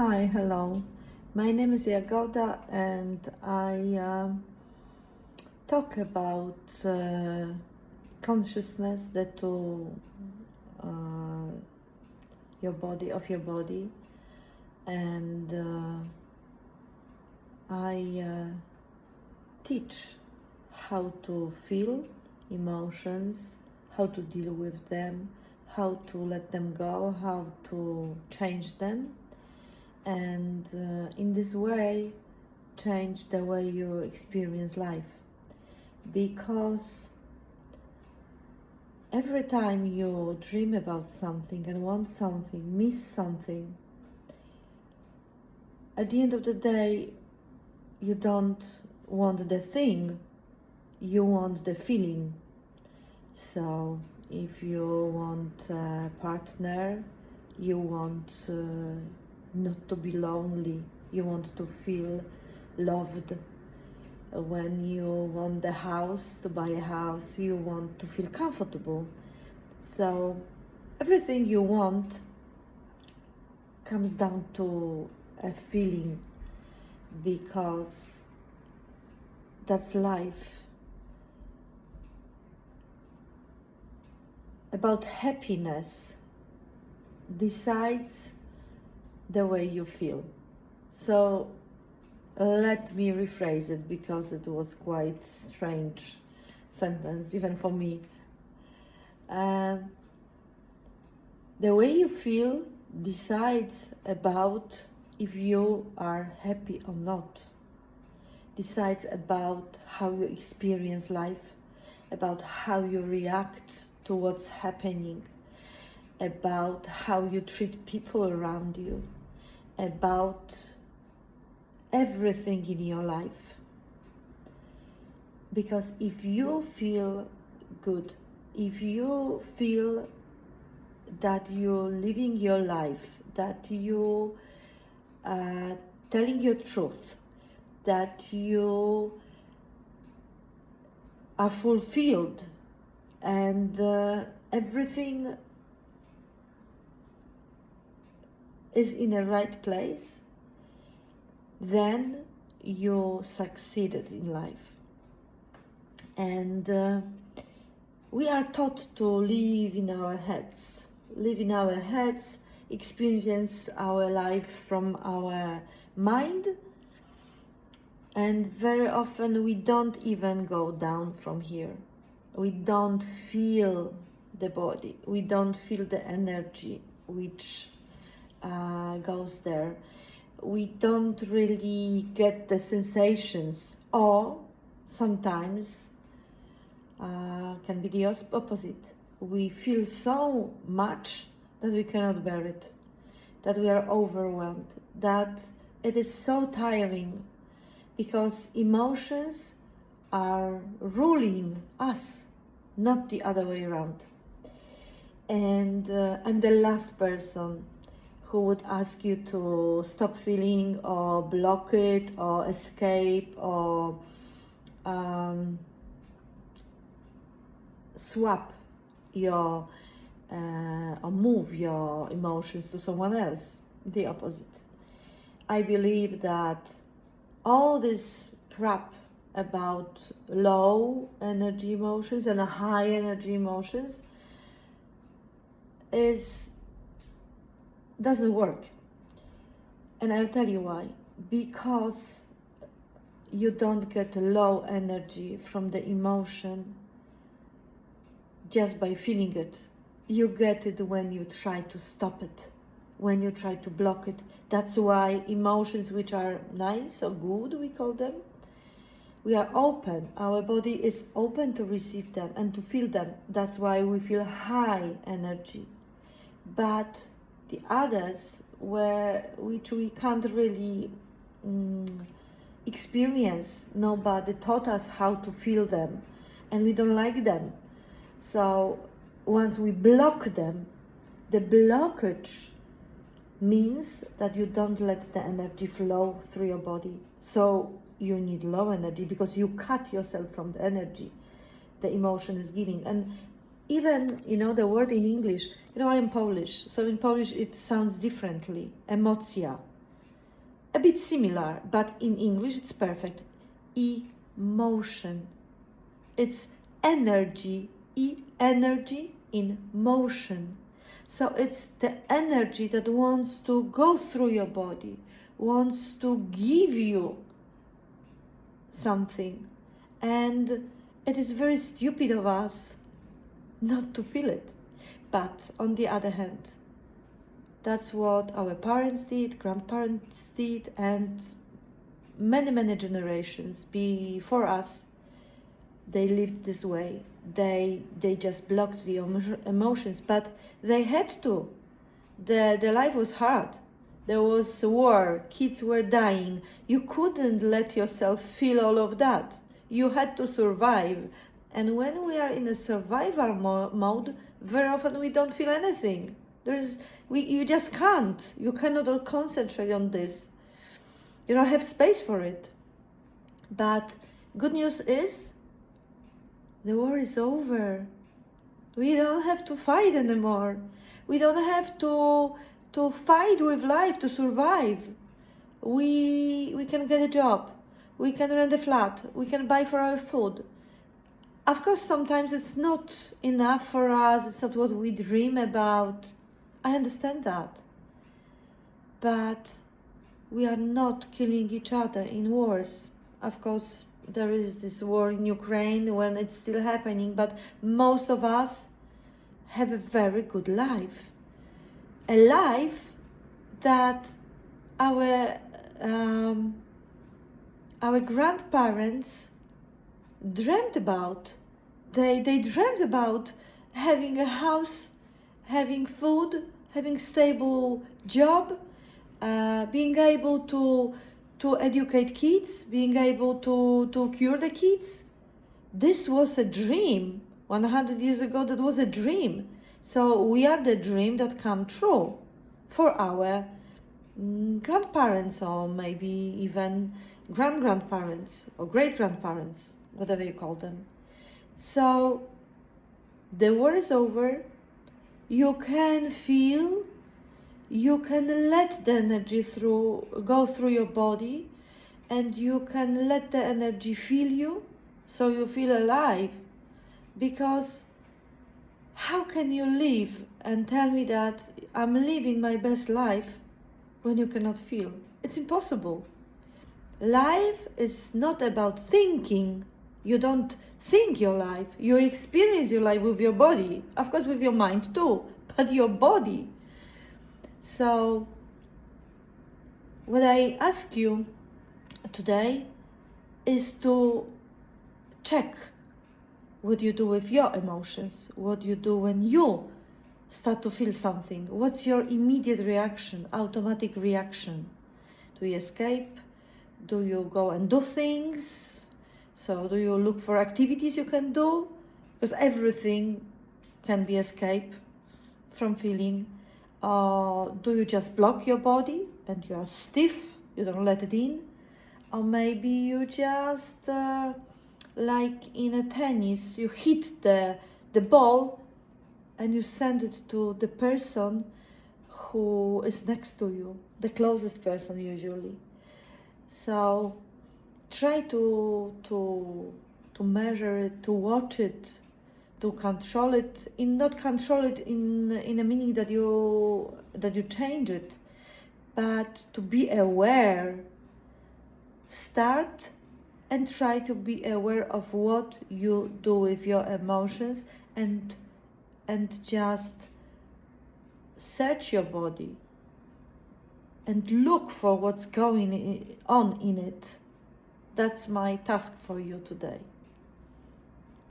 Hi, hello. My name is Jagoda, and I talk about consciousness, that to uh, your body, and I teach how to feel emotions, how to deal with them, how to let them go, how to change them, and in this way change the way you experience life. Because every time you dream about something and want something, miss something, at the end of the day, you don't want the thing, you want the feeling. So if you want a partner, you want not to be lonely, you want to feel loved. When you want the house, to buy a house, you want to feel comfortable. So everything you want comes down to a feeling, because that's life. About happiness decides the way you feel. So let me rephrase it, because it was quite strange sentence even for me. The way you feel decides about if you are happy or not, decides about how you experience life, about how you react to what's happening, about how you treat people around you, about everything in your life. Because if you feel good, if you feel that you're living your life, that you telling your truth, that you are fulfilled, and everything is in the right place, then you succeeded in life. And we are taught to live in our heads, experience our life from our mind, and very often we don't even go down from here. We don't feel the body, we don't feel the energy which goes there. We don't really get the sensations, or sometimes can be the opposite. We feel so much that we cannot bear it, that we are overwhelmed, that it is so tiring, because emotions are ruling us, not the other way around. And I'm the last person who would ask you to stop feeling, or block it, or escape, or swap your or move your emotions to someone else. The opposite. I believe that all this crap about low energy emotions and high energy emotions doesn't work. And I'll tell you why. Because you don't get low energy from the emotion just by feeling it. You get it when you try to stop it, when you try to block it. That's why emotions which are nice or good, we call them, we are open. Our body is open to receive them and to feel them. That's why we feel high energy. But the others, which we can't really experience, nobody taught us how to feel them, and we don't like them. So once we block them, the blockage means that you don't let the energy flow through your body. So you need low energy, because you cut yourself from the energy the emotion is giving. And even, the word in English, I am Polish, so in Polish it sounds differently, emocja. a bit similar, but in English it's perfect. Emotion. It's energy, energy in motion. So it's the energy that wants to go through your body, wants to give you something. And it is very stupid of us not to feel it. But on the other hand, that's what our parents did, grandparents did, and many generations before us, they lived this way. They just blocked the emotions, but they had to. The life was hard. There was war, kids were dying. You couldn't let yourself feel all of that. You had to survive. And when we are in a survival mode, very often we don't feel anything. You just can't. You cannot concentrate on this. You don't have space for it. But good news is, the war is over. We don't have to fight anymore. We don't have to fight with life to survive. We can get a job. We can rent a flat. We can buy for our food. Of course, sometimes it's not enough for us. It's not what we dream about. I understand that. But we are not killing each other in wars. Of course, there is this war in Ukraine when it's still happening, but most of us have a very good life. A life that our grandparents dreamt about. They dreamt about having a house, having food, having stable job, being able to educate kids, being able to cure the kids. This was a dream. 100 years ago, that was a dream. So we are the dream that come true for our grandparents, or maybe even grandparents or great-grandparents, whatever you call them. So the war is over. You can feel, you can let the energy go through your body, and you can let the energy fill you, so you feel alive. Because how can you live and tell me that I'm living my best life when you cannot feel? It's impossible. Life is not about thinking. You don't think your life. You experience your life with your body. Of course, with your mind too, but your body. So, what I ask you today is to check what you do with your emotions, what you do when you start to feel something. What's your immediate reaction, automatic reaction? Do you escape? Do you go and do things? So do you look for activities you can do? Because everything can be escape from feeling. Do you just block your body and you are stiff, you don't let it in? Or maybe you just, like in a tennis, you hit the ball and you send it to the person who is next to you, the closest person usually. So try to measure it, to watch it, to control it. Not control it in a meaning that you change it, but to be aware. Start and try to be aware of what you do with your emotions, and just search your body and look for what's going on in it. That's my task for you today.